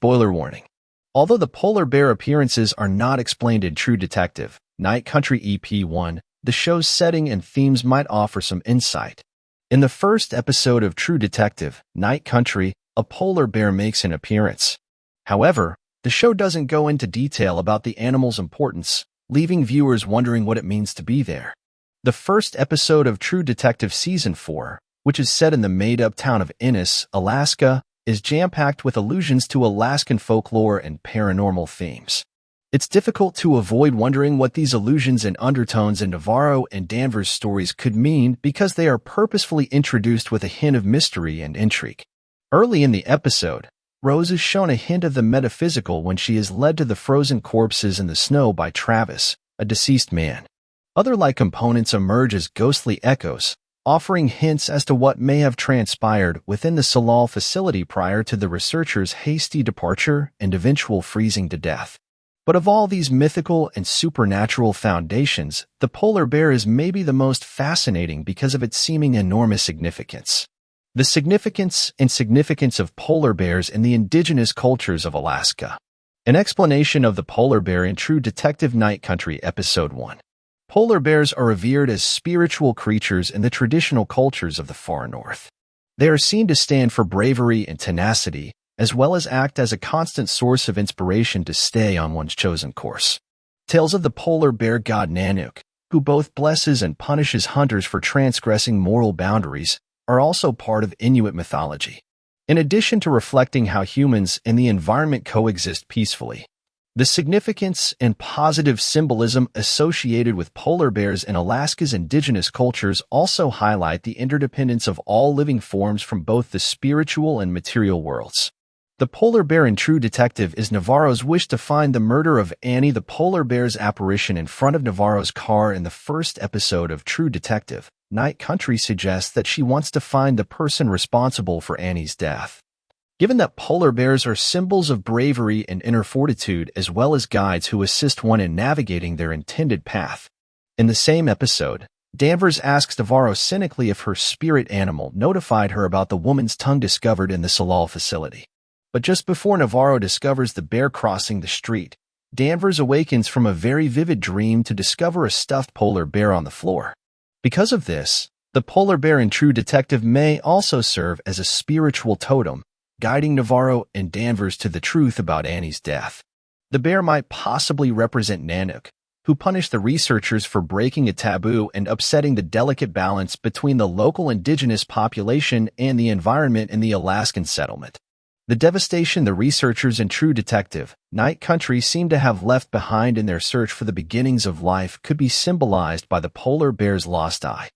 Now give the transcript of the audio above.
Spoiler warning. Although the polar bear appearances are not explained in True Detective, Night Country EP1, the show's setting and themes might offer some insight. In the first episode of True Detective, Night Country, a polar bear makes an appearance. However, the show doesn't go into detail about the animal's importance, leaving viewers wondering what it means to be there. The first episode of True Detective Season 4, which is set in the made-up town of Ennis, Alaska, is jam-packed with allusions to Alaskan folklore and paranormal themes. It's difficult to avoid wondering what these allusions and undertones in Navarro and Danvers' stories could mean because they are purposefully introduced with a hint of mystery and intrigue. Early in the episode, Rose is shown a hint of the metaphysical when she is led to the frozen corpses in the snow by Travis, a deceased man. Other like components emerge as ghostly echoes, offering hints as to what may have transpired within the Salal facility prior to the researchers' hasty departure and eventual freezing to death. But of all these mythical and supernatural foundations, the polar bear is maybe the most fascinating because of its seeming enormous significance. The significance and significance of polar bears in the indigenous cultures of Alaska. An explanation of the polar bear in True Detective Night Country Episode 1. Polar bears are revered as spiritual creatures in the traditional cultures of the far north. They are seen to stand for bravery and tenacity, as well as act as a constant source of inspiration to stay on one's chosen course. Tales of the polar bear god Nanook, who both blesses and punishes hunters for transgressing moral boundaries, are also part of Inuit mythology. In addition to reflecting how humans and the environment coexist peacefully, the significance and positive symbolism associated with polar bears in Alaska's indigenous cultures also highlight the interdependence of all living forms from both the spiritual and material worlds. The polar bear in True Detective is Navarro's wish to find the murder of Annie. The polar bear's apparition in front of Navarro's car in the first episode of True Detective, Night Country suggests that she wants to find the person responsible for Annie's death. Given that polar bears are symbols of bravery and inner fortitude as well as guides who assist one in navigating their intended path. In the same episode, Danvers asks Navarro cynically if her spirit animal notified her about the woman's tongue discovered in the Salal facility. But just before Navarro discovers the bear crossing the street, Danvers awakens from a very vivid dream to discover a stuffed polar bear on the floor. Because of this, the polar bear in True Detective may also serve as a spiritual totem, guiding Navarro and Danvers to the truth about Annie's death. The bear might possibly represent Nanook, who punished the researchers for breaking a taboo and upsetting the delicate balance between the local indigenous population and the environment in the Alaskan settlement. The devastation the researchers in True Detective, Night Country seem to have left behind in their search for the beginnings of life could be symbolized by the polar bear's lost eye.